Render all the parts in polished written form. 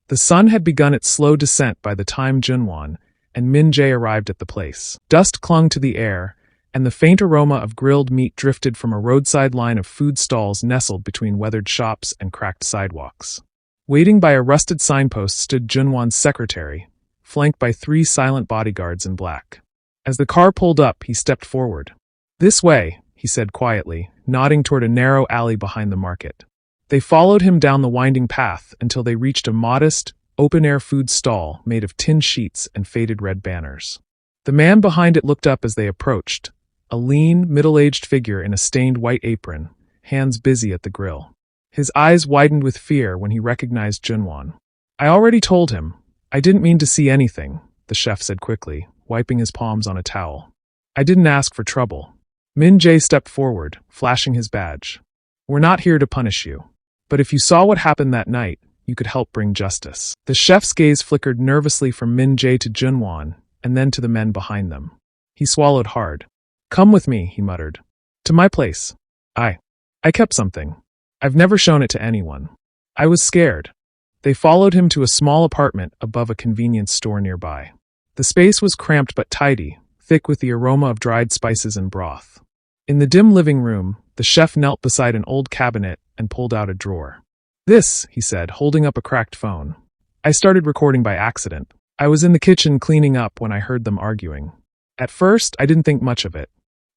The sun had begun its slow descent by the time Junwan and Min-jae arrived at the place. Dust clung to the air, and the faint aroma of grilled meat drifted from a roadside line of food stalls nestled between weathered shops and cracked sidewalks. Waiting by a rusted signpost stood Junwan's secretary, flanked by 3 silent bodyguards in black. As the car pulled up, he stepped forward. "This way," he said quietly, nodding toward a narrow alley behind the market. They followed him down the winding path until they reached a modest, open-air food stall made of tin sheets and faded red banners. The man behind it looked up as they approached, a lean, middle-aged figure in a stained white apron, hands busy at the grill. His eyes widened with fear when he recognized Junwan. "I already told him. I didn't mean to see anything," the chef said quickly, wiping his palms on a towel. "I didn't ask for trouble." Min-jae stepped forward, flashing his badge. "We're not here to punish you. But if you saw what happened that night, you could help bring justice." The chef's gaze flickered nervously from Min-jae to Junwan, and then to the men behind them. He swallowed hard. "Come with me," he muttered. "To my place. I kept something. I've never shown it to anyone. I was scared." They followed him to a small apartment above a convenience store nearby. The space was cramped but tidy, thick with the aroma of dried spices and broth. In the dim living room, the chef knelt beside an old cabinet and pulled out a drawer. "This," he said, holding up a cracked phone. "I started recording by accident. I was in the kitchen cleaning up when I heard them arguing. At first, I didn't think much of it.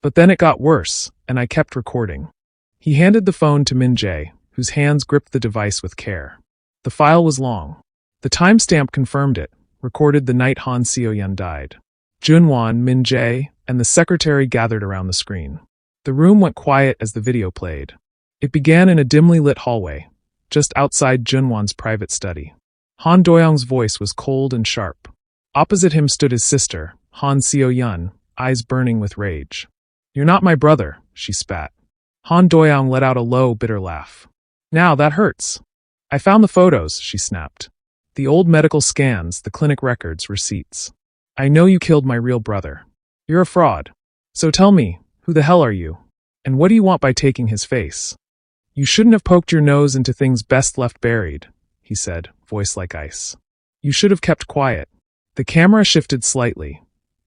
But then it got worse, and I kept recording." He handed the phone to Min-jae, whose hands gripped the device with care. The file was long. The timestamp confirmed it, recorded the night Han Seo-yeon died. Junwan, Min-jae, and the secretary gathered around the screen. The room went quiet as the video played. It began in a dimly lit hallway, just outside Junwan's private study. Han Doyoung's voice was cold and sharp. Opposite him stood his sister, Han Seo-yeon, eyes burning with rage. "You're not my brother," she spat. Han Doyoung let out a low, bitter laugh. "Now that hurts." "I found the photos," she snapped. "The old medical scans, the clinic records, receipts. I know you killed my real brother. You're a fraud. So tell me, who the hell are you? And what do you want by taking his face?" "You shouldn't have poked your nose into things best left buried," he said, voice like ice. "You should have kept quiet." The camera shifted slightly,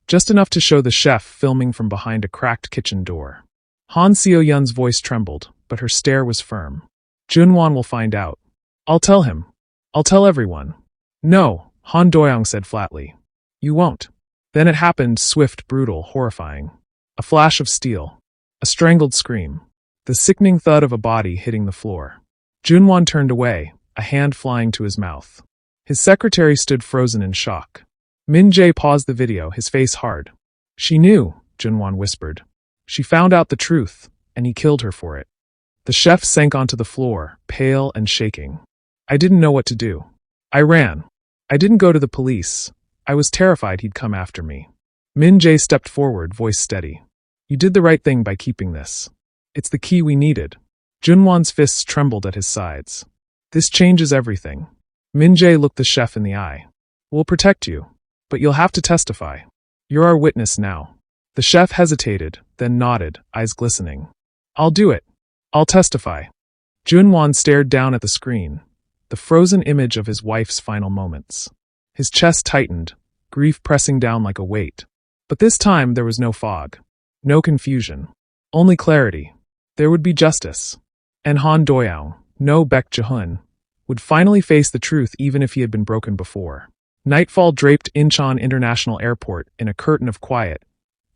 just enough to show the chef filming from behind a cracked kitchen door. Han Seo-yeon's voice trembled, but her stare was firm. "Junwan will find out. I'll tell him. I'll tell everyone." "No," Han Doyoung said flatly. "You won't." Then it happened, swift, brutal, horrifying. A flash of steel. A strangled scream. The sickening thud of a body hitting the floor. Junwan turned away, a hand flying to his mouth. His secretary stood frozen in shock. Min-jae paused the video, his face hard. "She knew," Junwan whispered. "She found out the truth, and he killed her for it." The chef sank onto the floor, pale and shaking. "I didn't know what to do. I ran. I didn't go to the police. I was terrified he'd come after me." Min-jae stepped forward, voice steady. "You did the right thing by keeping this. It's the key we needed." Junwan's fists trembled at his sides. "This changes everything." Min-jae looked the chef in the eye. "We'll protect you, but you'll have to testify. You're our witness now." The chef hesitated, then nodded, eyes glistening. "I'll do it. I'll testify." Junwan stared down at the screen, the frozen image of his wife's final moments. His chest tightened, grief pressing down like a weight. But this time there was no fog, no confusion, only clarity. There would be justice. And Han Doyoung, no Baek Jae-hun, would finally face the truth even if he had been broken before. Nightfall draped Incheon International Airport in a curtain of quiet,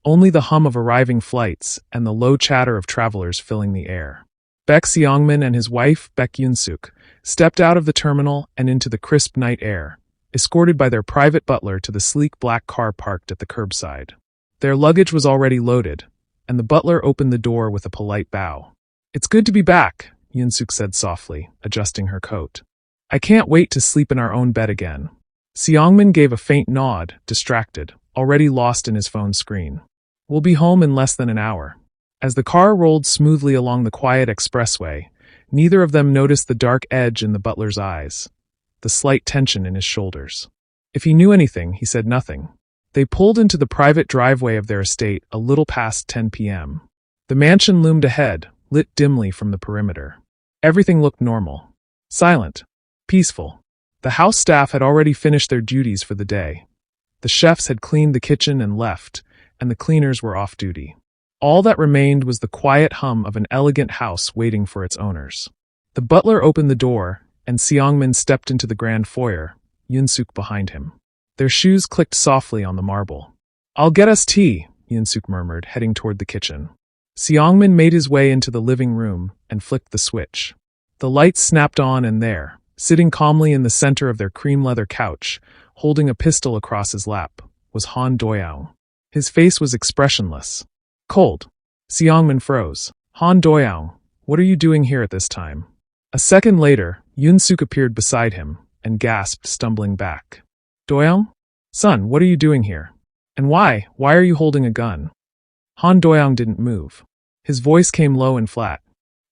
only the hum of arriving flights and the low chatter of travelers filling the air. Baek Seongmin and his wife, Baek Yoon-suk, stepped out of the terminal and into the crisp night air, escorted by their private butler to the sleek black car parked at the curbside. Their luggage was already loaded, and the butler opened the door with a polite bow. "It's good to be back," Yoon-suk said softly, adjusting her coat. "I can't wait to sleep in our own bed again." Seongmin gave a faint nod, distracted, already lost in his phone screen. "We'll be home in less than an hour." As the car rolled smoothly along the quiet expressway, neither of them noticed the dark edge in the butler's eyes, the slight tension in his shoulders. If he knew anything, he said nothing. They pulled into the private driveway of their estate a little past 10 p.m. The mansion loomed ahead, lit dimly from the perimeter. Everything looked normal. Silent. Peaceful. The house staff had already finished their duties for the day. The chefs had cleaned the kitchen and left, and the cleaners were off duty. All that remained was the quiet hum of an elegant house waiting for its owners. The butler opened the door, and Seongmin stepped into the grand foyer, Yunsuk behind him. Their shoes clicked softly on the marble. "I'll get us tea," Yunsuk murmured, heading toward the kitchen. Seongmin made his way into the living room and flicked the switch. The lights snapped on, and there, sitting calmly in the center of their cream leather couch, holding a pistol across his lap, was Han Doyoung. His face was expressionless. Cold. Seongmin froze. "Han Doyoung, what are you doing here at this time?" A second later, Yunsuk appeared beside him and gasped, stumbling back. "Doyoung? Son, what are you doing here? And why are you holding a gun?" Han Doyoung didn't move. His voice came low and flat.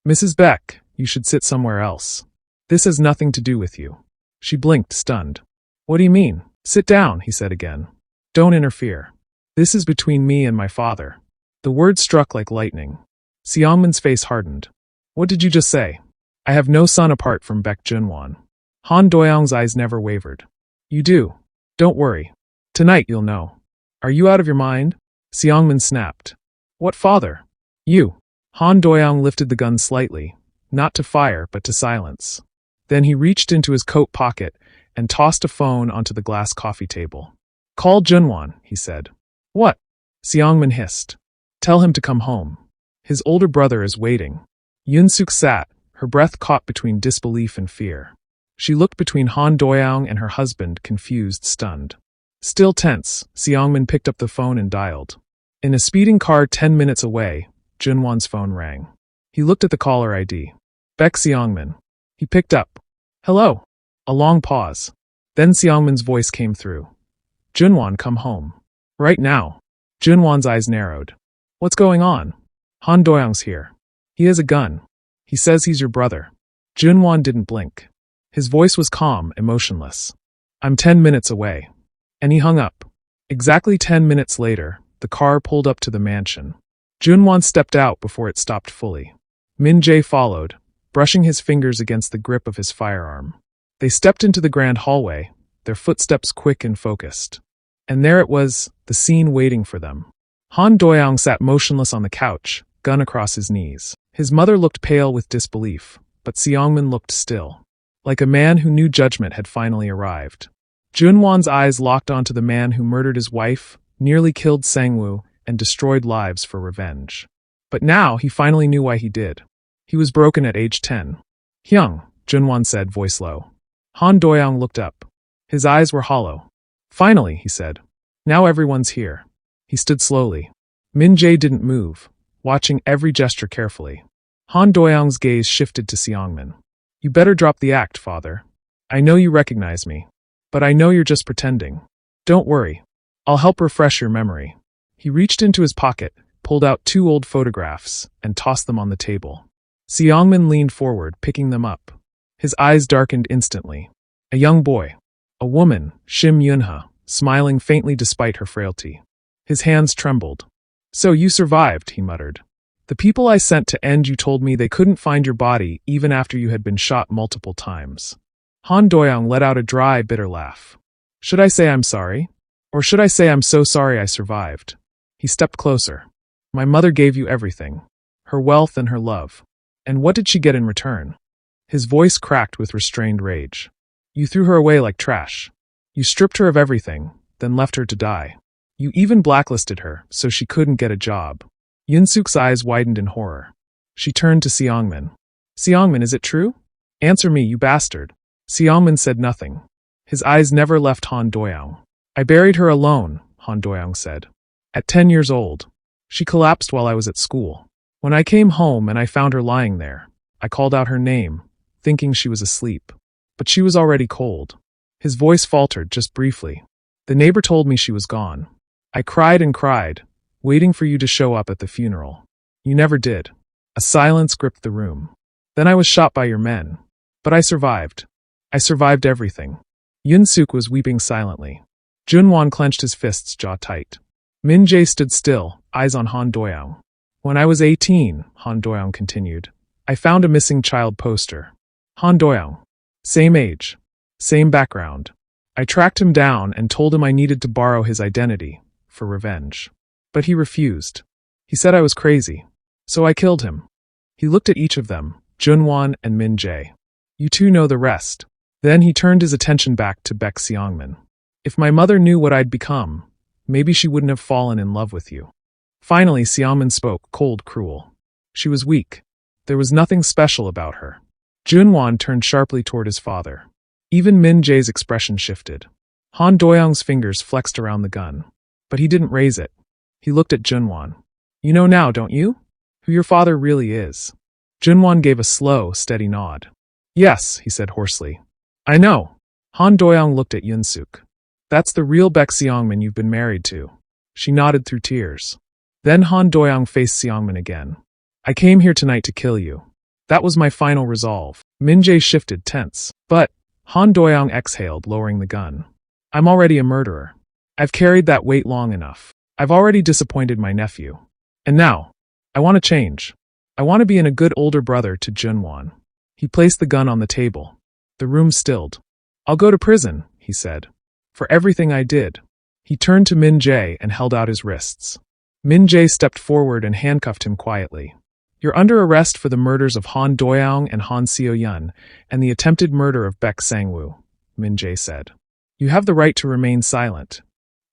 "Mrs. Beck, you should sit somewhere else. This has nothing to do with you." She blinked, stunned. "What do you mean? Sit down," he said again. "Don't interfere. This is between me and my father." The words struck like lightning. Seongmin's face hardened. "What did you just say?" "I have no son apart from Baek Junwon." Han Doyoung's eyes never wavered. "You do. Don't worry. Tonight you'll know." "Are you out of your mind?" Seongmin snapped. "What father?" "You." Han Doyoung lifted the gun slightly, not to fire but to silence. Then he reached into his coat pocket and tossed a phone onto the glass coffee table. "Call Junwon," he said. "What?" Seongmin hissed. "Tell him to come home. His older brother is waiting." Yunsuk sat, her breath caught between disbelief and fear. She looked between Han Doyoung and her husband, confused, stunned. Still tense, Seongmin picked up the phone and dialed. In a speeding car 10 minutes away, Junwon's phone rang. He looked at the caller ID. Baek Seongmin. He picked up. "Hello." A long pause. Then Seongmin's voice came through. "Junwon, come home. Right now." Junwon's eyes narrowed. "What's going on?" "Han Doyoung's here. He has a gun. He says he's your brother." Junwon didn't blink. His voice was calm, emotionless. "I'm 10 minutes away." And he hung up. Exactly 10 minutes later, the car pulled up to the mansion. Junwon stepped out before it stopped fully. Min Jae followed, brushing his fingers against the grip of his firearm. They stepped into the grand hallway, their footsteps quick and focused. And there it was, the scene waiting for them. Han Doyoung sat motionless on the couch, gun across his knees. His mother looked pale with disbelief, but Seongmin looked still, like a man who knew judgment had finally arrived. Junwon's eyes locked onto the man who murdered his wife, nearly killed Sangwoo, and destroyed lives for revenge. But now he finally knew why he did. He was broken at age 10. "Hyung," Junwon said, voice low. Han Doyoung looked up. His eyes were hollow. "Finally," he said. "Now everyone's here." He stood slowly. Min Jae didn't move, watching every gesture carefully. Han Doyoung's gaze shifted to Seongmin. "You better drop the act, father. I know you recognize me. But I know you're just pretending. Don't worry. I'll help refresh your memory." He reached into his pocket, pulled out 2 old photographs, and tossed them on the table. Seongmin leaned forward, picking them up. His eyes darkened instantly. A young boy. A woman, Shim Yunha, smiling faintly despite her frailty. His hands trembled. "So you survived," he muttered. "The people I sent to end you told me they couldn't find your body even after you had been shot multiple times." Han Doyoung let out a dry, bitter laugh. "Should I say I'm sorry? Or should I say I'm so sorry I survived?" He stepped closer. "My mother gave you everything. Her wealth and her love. And what did she get in return?" His voice cracked with restrained rage. "You threw her away like trash. You stripped her of everything, then left her to die. You even blacklisted her so she couldn't get a job." Yunsuk's eyes widened in horror. She turned to Seongmin. "Seongmin, is it true? Answer me, you bastard." Seongmin said nothing. His eyes never left Han Doyoung. "I buried her alone," Han Doyoung said. "At 10 years old. She collapsed while I was at school. When I came home and I found her lying there, I called out her name, thinking she was asleep. But she was already cold." His voice faltered just briefly. "The neighbor told me she was gone. I cried and cried, waiting for you to show up at the funeral. You never did." A silence gripped the room. "Then I was shot by your men. But I survived. I survived everything." Yunsuk was weeping silently. Junwon clenched his fists, jaw tight. Min Jae stood still, eyes on Han Doyoung. "When I was 18, Han Doyoung continued, I found a missing child poster. Han Doyoung. Same age. Same background. I tracked him down and told him I needed to borrow his identity, for revenge. But he refused. He said I was crazy. So I killed him. He looked at each of them, Junwan and Min Jae. You two know the rest. Then he turned his attention back to Baek Seongmin. If my mother knew what I'd become, maybe she wouldn't have fallen in love with you. Finally, Seongmin spoke, cold, cruel. She was weak. There was nothing special about her. Junwan turned sharply toward his father. Even Min Jae's expression shifted. Han Doyoung's fingers flexed around the gun. But he didn't raise it. He looked at Junwan. You know now, don't you? Who your father really is. Junwan gave a slow, steady nod. Yes, he said hoarsely. I know. Han Doyoung looked at Yunsuk. That's the real Baek Seongmin you've been married to. She nodded through tears. Then Han Doyoung faced Seongmin again. I came here tonight to kill you. That was my final resolve. Min Jae shifted, tense. But, Han Doyoung exhaled, lowering the gun. I'm already a murderer. I've carried that weight long enough. I've already disappointed my nephew. And now, I want to change. I want to be a good older brother to Junwan. He placed the gun on the table. The room stilled. I'll go to prison, he said. For everything I did. He turned to Min Jae and held out his wrists. Min Jae stepped forward and handcuffed him quietly. You're under arrest for the murders of Han Doyoung and Han Seo-yun, and the attempted murder of Baek Sang-woo, Min Jae said. You have the right to remain silent.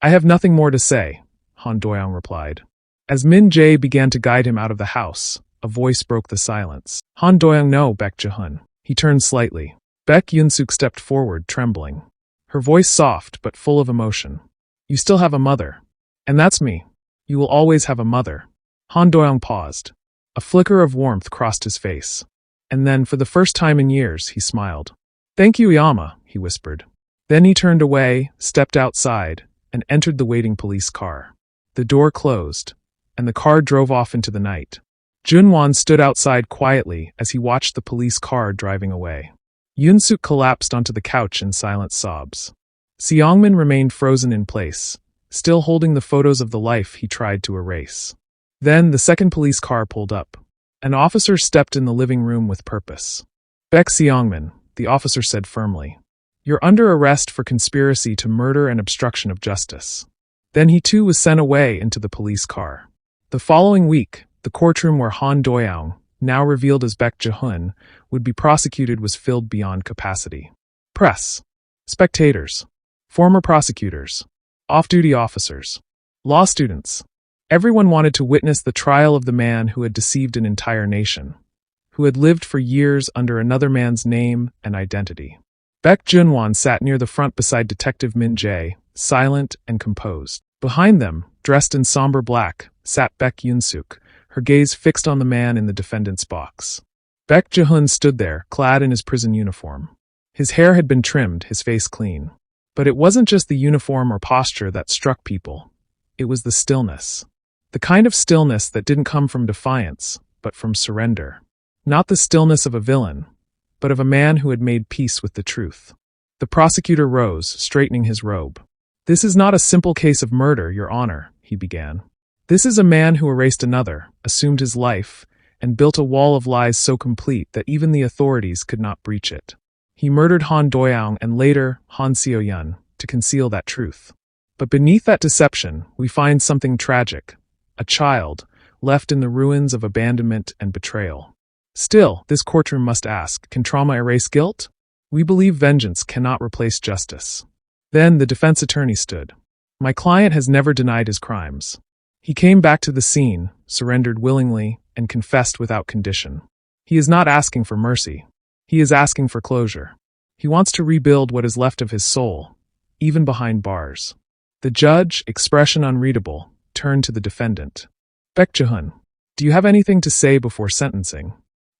I have nothing more to say, Han Doyoung replied. As Min Jae began to guide him out of the house, a voice broke the silence. Han Doyoung, no, Baek Jehun. He turned slightly. Baek Yunsuk stepped forward, trembling. Her voice soft but full of emotion. You still have a mother. And that's me. You will always have a mother. Han Doyoung paused. A flicker of warmth crossed his face. And then, for the first time in years, he smiled. Thank you, Yama, he whispered. Then he turned away, stepped outside, and entered the waiting police car. The door closed, and the car drove off into the night. Junwan stood outside quietly as he watched the police car driving away. Yunsuk collapsed onto the couch in silent sobs. Seongmin remained frozen in place, still holding the photos of the life he tried to erase. Then the second police car pulled up. An officer stepped in the living room with purpose. Baek Seongmin, the officer said firmly. You're under arrest for conspiracy to murder and obstruction of justice. Then he too was sent away into the police car. The following week, the courtroom where Han Doyoung, now revealed as Baek Jehun, would be prosecuted was filled beyond capacity. Press, spectators, former prosecutors, off-duty officers, law students. Everyone wanted to witness the trial of the man who had deceived an entire nation, who had lived for years under another man's name and identity. Baek Junwan sat near the front beside Detective Min Jae, silent and composed. Behind them, dressed in somber black, sat Baek Yunsuk, her gaze fixed on the man in the defendant's box. Baek Jehun stood there, clad in his prison uniform. His hair had been trimmed, his face clean. But it wasn't just the uniform or posture that struck people. It was the stillness. The kind of stillness that didn't come from defiance, but from surrender. Not the stillness of a villain, but of a man who had made peace with the truth. The prosecutor rose, straightening his robe. This is not a simple case of murder, Your Honor, he began. This is a man who erased another, assumed his life, and built a wall of lies so complete that even the authorities could not breach it. He murdered Han Doyoung and later Han Seo-yun to conceal that truth. But beneath that deception, we find something tragic. A child, left in the ruins of abandonment and betrayal. Still, this courtroom must ask, can trauma erase guilt? We believe vengeance cannot replace justice. Then the defense attorney stood. My client has never denied his crimes. He came back to the scene, surrendered willingly, and confessed without condition. He is not asking for mercy. He is asking for closure. He wants to rebuild what is left of his soul, even behind bars. The judge, expression unreadable, turned to the defendant. Baek Jehun, do you have anything to say before sentencing?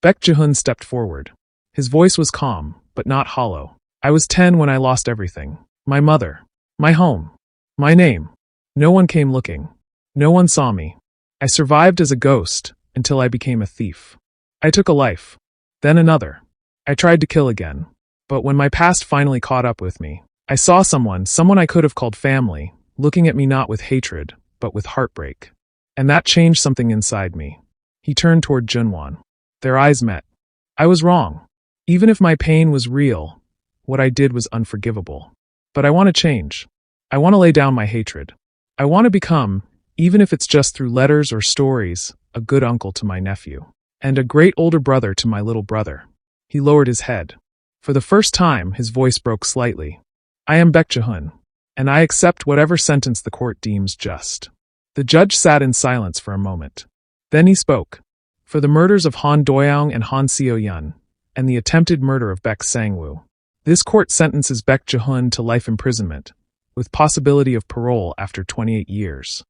Baek Jehun stepped forward. His voice was calm, but not hollow. I was 10 when I lost everything. My mother. My home. My name. No one came looking. No one saw me. I survived as a ghost until I became a thief. I took a life. Then another. I tried to kill again. But when my past finally caught up with me, I saw someone I could have called family, looking at me not with hatred, but with heartbreak. And that changed something inside me. He turned toward Junwan. Their eyes met. I was wrong. Even if my pain was real, What I did was unforgivable. But I want to change. I want to lay down my hatred. I want to become, even if it's just through letters or stories, a good uncle to my nephew. And a great older brother to my little brother. He lowered his head. For the first time, his voice broke slightly. I am Bekjahun, and I accept whatever sentence the court deems just. The judge sat in silence for a moment. Then he spoke. For the murders of Han Doyoung and Han Seo-yun, and the attempted murder of Bek Sangwoo, this court sentences Bekjahun to life imprisonment, with possibility of parole after 28 years.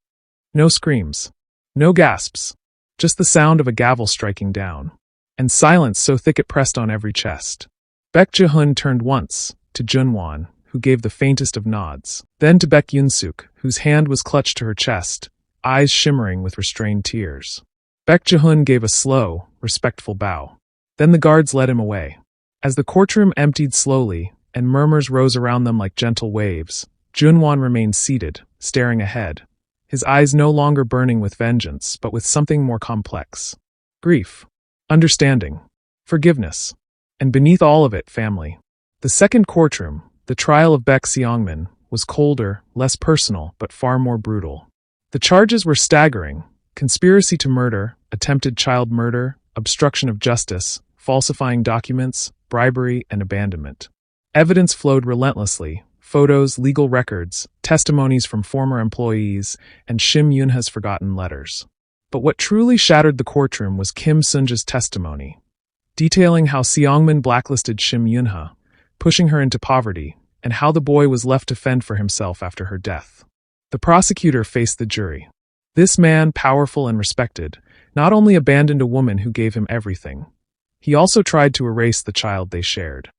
No screams. No gasps. Just the sound of a gavel striking down. And silence so thick it pressed on every chest. Bekjahun turned once, to Junwan, who gave the faintest of nods, then to Baek Yunsuk, whose hand was clutched to her chest, eyes shimmering with restrained tears. Bekjahun gave a slow, respectful bow. Then the guards led him away. As the courtroom emptied slowly, and murmurs rose around them like gentle waves, Junwan remained seated, staring ahead, his eyes no longer burning with vengeance, but with something more complex. Grief. Understanding. Forgiveness. And beneath all of it, family. The second courtroom, the trial of Bek Seongmin, was colder, less personal, but far more brutal. The charges were staggering: conspiracy to murder, attempted child murder, obstruction of justice, falsifying documents, bribery, and abandonment. Evidence flowed relentlessly: photos, legal records, testimonies from former employees, and Shim Yunha's forgotten letters. But what truly shattered the courtroom was Kim Sunja's testimony, detailing how Seongmin blacklisted Shim Yunha, pushing her into poverty, and how the boy was left to fend for himself after her death. The prosecutor faced the jury. This man, powerful and respected, not only abandoned a woman who gave him everything, he also tried to erase the child they shared.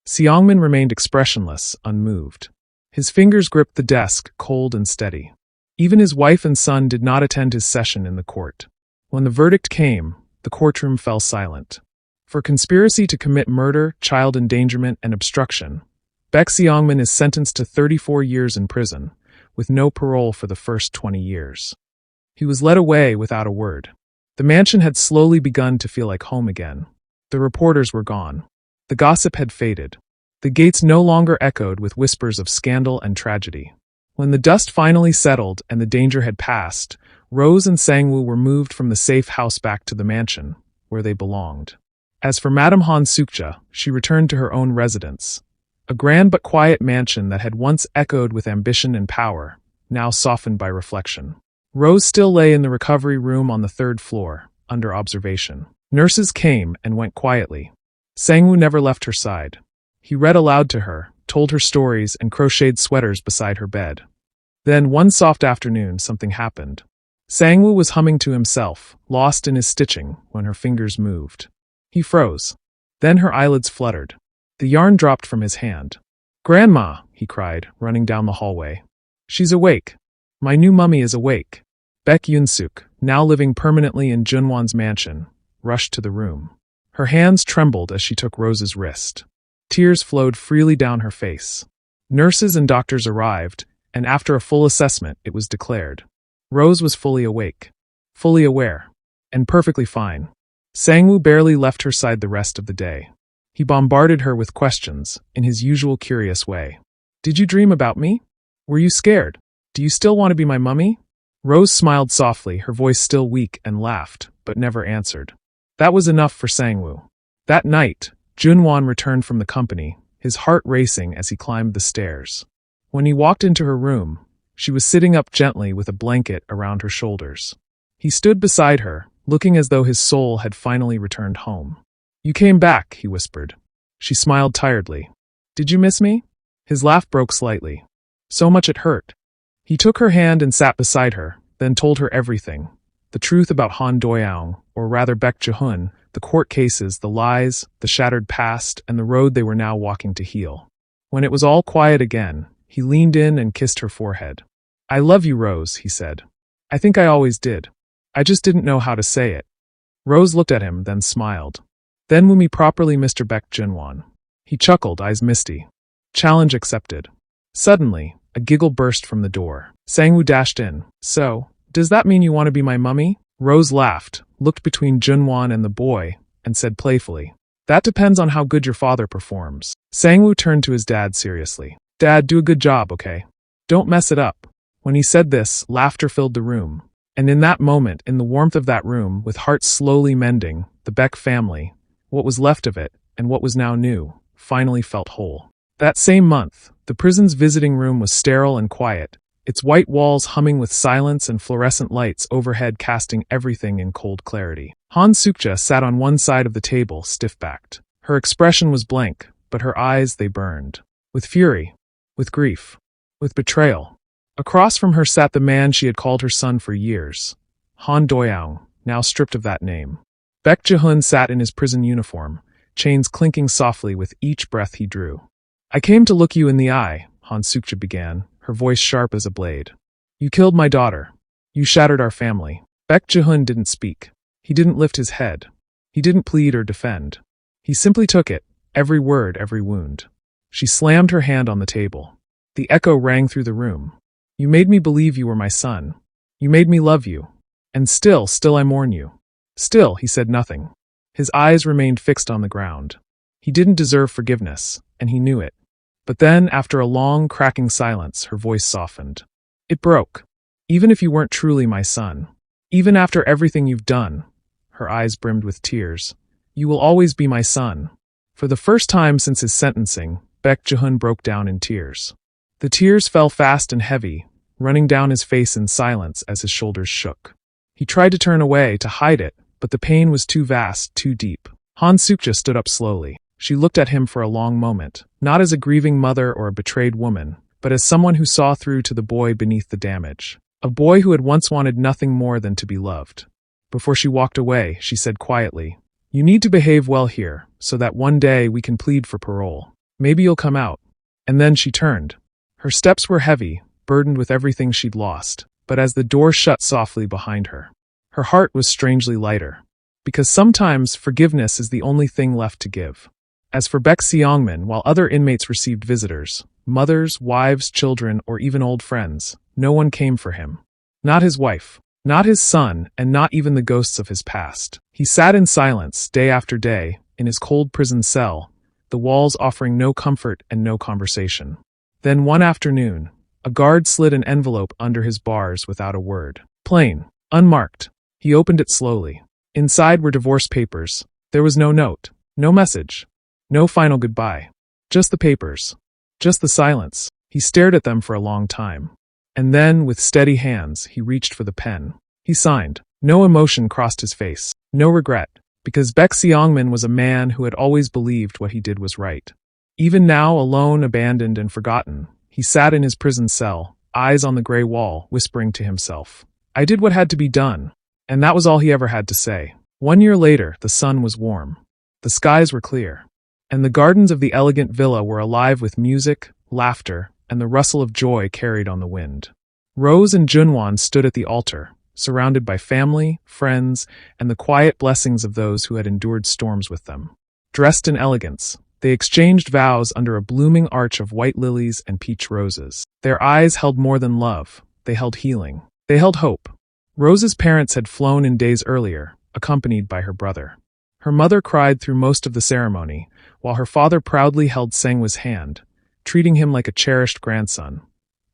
Seongmin remained expressionless, unmoved. His fingers gripped the desk, cold and steady. Even his wife and son did not attend his session in the court. When the verdict came, the courtroom fell silent. For conspiracy to commit murder, child endangerment, and obstruction, Bek Seongmin is sentenced to 34 years in prison, with no parole for the first 20 years. He was led away without a word. The mansion had slowly begun to feel like home again. The reporters were gone. The gossip had faded. The gates no longer echoed with whispers of scandal and tragedy. When the dust finally settled and the danger had passed, Rose and Sangwoo were moved from the safe house back to the mansion, where they belonged. As for Madame Han Sukja, she returned to her own residence, a grand but quiet mansion that had once echoed with ambition and power, now softened by reflection. Rose still lay in the recovery room on the third floor, under observation. Nurses came and went quietly. Sangwoo never left her side. He read aloud to her, told her stories, and crocheted sweaters beside her bed. Then, one soft afternoon, something happened. Sangwoo was humming to himself, lost in his stitching, when her fingers moved. He froze. Then her eyelids fluttered. The yarn dropped from his hand. "Grandma!" he cried, running down the hallway. "She's awake. My new mummy is awake." Baek Yunsuk, now living permanently in Junwan's mansion, rushed to the room. Her hands trembled as she took Rose's wrist. Tears flowed freely down her face. Nurses and doctors arrived, and after a full assessment, it was declared. Rose was fully awake, fully aware, and perfectly fine. Sangwoo barely left her side the rest of the day. He bombarded her with questions, in his usual curious way. "Did you dream about me? Were you scared? Do you still want to be my mummy?" Rose smiled softly, her voice still weak, and laughed, but never answered. That was enough for Sangwoo. That night, Junwan returned from the company, his heart racing as he climbed the stairs. When he walked into her room, she was sitting up gently with a blanket around her shoulders. He stood beside her, looking as though his soul had finally returned home. "You came back," he whispered. She smiled tiredly. "Did you miss me?" His laugh broke slightly. So much it hurt. He took her hand and sat beside her, then told her everything. The truth about Han Doyoung, or rather Bekjahun, the court cases, the lies, the shattered past, and the road they were now walking to heal. When it was all quiet again, he leaned in and kissed her forehead. "I love you, Rose," he said. "I think I always did. I just didn't know how to say it." Rose looked at him, then smiled. "Then will me properly, Mr. Baek Junwan." He chuckled, eyes misty. Challenge accepted. Suddenly, a giggle burst from the door. Sangwoo dashed in. "So, does that mean you want to be my mummy?" Rose laughed, looked between Junwan and the boy, and said playfully, That depends on how good your father performs. Sangwoo turned to his dad seriously. Dad, do a good job, okay? Don't mess it up. When he said this, laughter filled the room. And in that moment, in the warmth of that room, with hearts slowly mending, the Beck family, what was left of it, and what was now new, finally felt whole. That same month, the prison's visiting room was sterile and quiet, its white walls humming with silence and fluorescent lights overhead casting everything in cold clarity. Han Sukja sat on one side of the table, stiff-backed. Her expression was blank, but her eyes, they burned. With fury, with grief, with betrayal. Across from her sat the man she had called her son for years, Han Doyoung, now stripped of that name. Baek Jihun sat in his prison uniform, chains clinking softly with each breath he drew. I came to look you in the eye, Han Sukja began, her voice sharp as a blade. You killed my daughter. You shattered our family. Baek Jihun didn't speak. He didn't lift his head. He didn't plead or defend. He simply took it, every word, every wound. She slammed her hand on the table. The echo rang through the room. You made me believe you were my son. You made me love you. And still I mourn you. Still, he said nothing. His eyes remained fixed on the ground. He didn't deserve forgiveness, and he knew it. But then, after a long, cracking silence, her voice softened. It broke. Even if you weren't truly my son, even after everything you've done, her eyes brimmed with tears, you will always be my son. For the first time since his sentencing, Baek Jihun broke down in tears. The tears fell fast and heavy, running down his face in silence as his shoulders shook. He tried to turn away, to hide it, but the pain was too vast, too deep. Han Sukja stood up slowly. She looked at him for a long moment, not as a grieving mother or a betrayed woman, but as someone who saw through to the boy beneath the damage. A boy who had once wanted nothing more than to be loved. Before she walked away, she said quietly, You need to behave well here, so that one day we can plead for parole. Maybe you'll come out. And then she turned. Her steps were heavy, burdened with everything she'd lost, but as the door shut softly behind her, her heart was strangely lighter. Because sometimes forgiveness is the only thing left to give. As for Baek Seongmin, while other inmates received visitors, mothers, wives, children, or even old friends, no one came for him. Not his wife, not his son, and not even the ghosts of his past. He sat in silence, day after day, in his cold prison cell, the walls offering no comfort and no conversation. Then one afternoon, a guard slid an envelope under his bars without a word. Plain, unmarked. He opened it slowly. Inside were divorce papers. There was no note, no message, no final goodbye. Just the papers. Just the silence. He stared at them for a long time. And then, with steady hands, he reached for the pen. He signed. No emotion crossed his face. No regret. Because Baek Seongmin was a man who had always believed what he did was right. Even now, alone, abandoned, and forgotten, he sat in his prison cell, eyes on the gray wall, whispering to himself. I did what had to be done. And that was all he ever had to say. 1 year later, the sun was warm. The skies were clear. And the gardens of the elegant villa were alive with music, laughter, and the rustle of joy carried on the wind. Rose and Junwan stood at the altar, surrounded by family, friends, and the quiet blessings of those who had endured storms with them. Dressed in elegance, they exchanged vows under a blooming arch of white lilies and peach roses. Their eyes held more than love. They held healing. They held hope. Rose's parents had flown in days earlier, accompanied by her brother. Her mother cried through most of the ceremony, while her father proudly held Sangwoo's hand, treating him like a cherished grandson,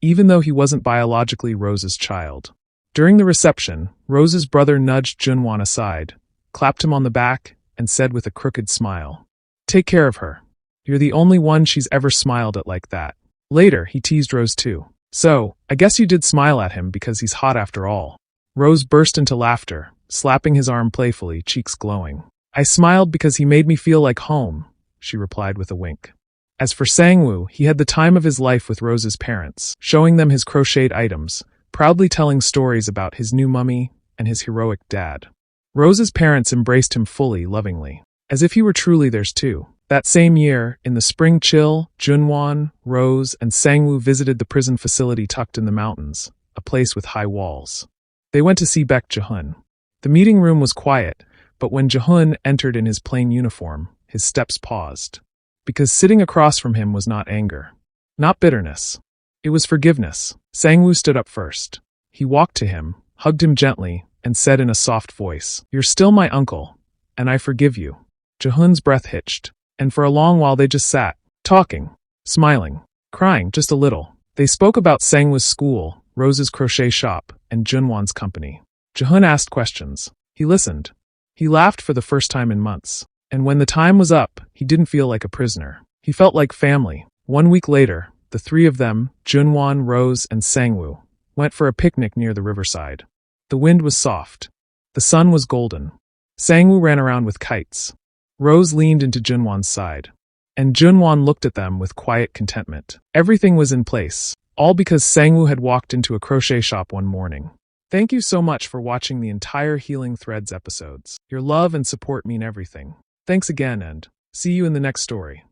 even though he wasn't biologically Rose's child. During the reception, Rose's brother nudged Junwan aside, clapped him on the back, and said with a crooked smile, Take care of her. You're the only one she's ever smiled at like that. Later, he teased Rose too. So, I guess you did smile at him because he's hot after all. Rose burst into laughter, slapping his arm playfully, cheeks glowing. I smiled because he made me feel like home, she replied with a wink. As for Sangwoo, he had the time of his life with Rose's parents, showing them his crocheted items, proudly telling stories about his new mummy and his heroic dad. Rose's parents embraced him fully, lovingly, as if he were truly theirs too. That same year, in the spring chill, Junwan, Rose, and Sangwoo visited the prison facility tucked in the mountains, a place with high walls. They went to see Baek Jihun. The meeting room was quiet, but when Jihun entered in his plain uniform, his steps paused. Because sitting across from him was not anger, not bitterness. It was forgiveness. Sangwoo stood up first. He walked to him, hugged him gently, and said in a soft voice, You're still my uncle, and I forgive you. Jehun's breath hitched, and for a long while they just sat, talking, smiling, crying just a little. They spoke about Sangwoo's school, Rose's crochet shop, and Junwan's company. Jehun asked questions. He listened. He laughed for the first time in months. And when the time was up, he didn't feel like a prisoner. He felt like family. 1 week later, the three of them, Junwan, Rose, and Sangwoo, went for a picnic near the riverside. The wind was soft. The sun was golden. Sangwoo ran around with kites. Rose leaned into Junwan's side. And Junwan looked at them with quiet contentment. Everything was in place, all because Sangwoo had walked into a crochet shop one morning. Thank you so much for watching the entire Healing Threads episodes. Your love and support mean everything. Thanks again, and see you in the next story.